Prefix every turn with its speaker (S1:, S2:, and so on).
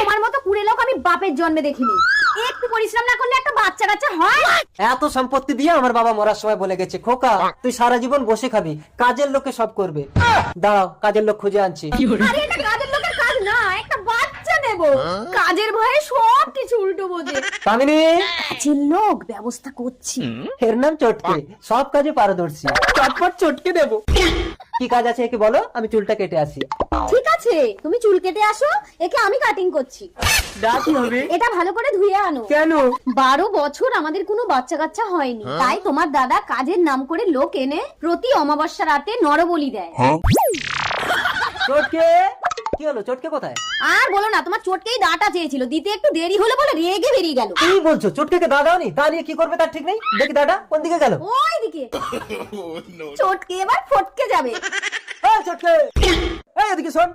S1: তোমার মতো কুড়ে লোক আমি বাপের জন্মে দেখিনি। একটু পরিশ্রম না করলে একটা বাচ্চা কাচ্চা হয়?
S2: এত সম্পত্তি দিয়ে আমার বাবা মরার সময় বলে গেছে, খোকা তুই সারা জীবন বসে খাবি, কাজের লোকে সব করবে। দাঁড়াও, কাজের লোক খুঁজে আনছি।
S1: আরে এটা কাজের লোকের কাজ না, একটা বাচ্চা নেব। কাজের ভয়ে সব কিছু উল্টো বোঝে।
S2: কামিনী,
S1: কাজের লোক ব্যবস্থা করছি।
S2: এর নাম চটকে, সব কাজে পারদর্শী। চটপট চটকে দেবো। কি কাজ আছে একে বলো, আমি চুলটা কেটে আসি।
S1: ঠিক আছে, তুমি চুল কেটে আসো, একে আমি কাটিং করছি।
S2: ডাকি হবে?
S1: এটা ভালো করে ধুয়ে আনো।
S2: কেন?
S1: 12 বছর আমাদের কোনো বাচ্চা কাচ্চা হয়নি, তাই তোমার দাদা কাজের নাম করে লোক এনে প্রতি অমাবস্যা রাতে নরবলি দেয়।
S2: চটকে, কি হলো? চটকে কোথায়?
S1: আর বলো না, তোমার চটকেই দাঁটা চেয়েছিল, দিতে একটু দেরি হলো বলে রেগে বেরিয়ে গেল।
S2: কি বলছো? চটকে দা দাওনি? তা নিয়ে কি করবে তার ঠিক নেই। দেখি দাদা কোন দিকে গেল।
S1: ওইদিকে। চটকে এবার ফটকে যাবে।
S2: এই চটকে, এই এদিকে শোন।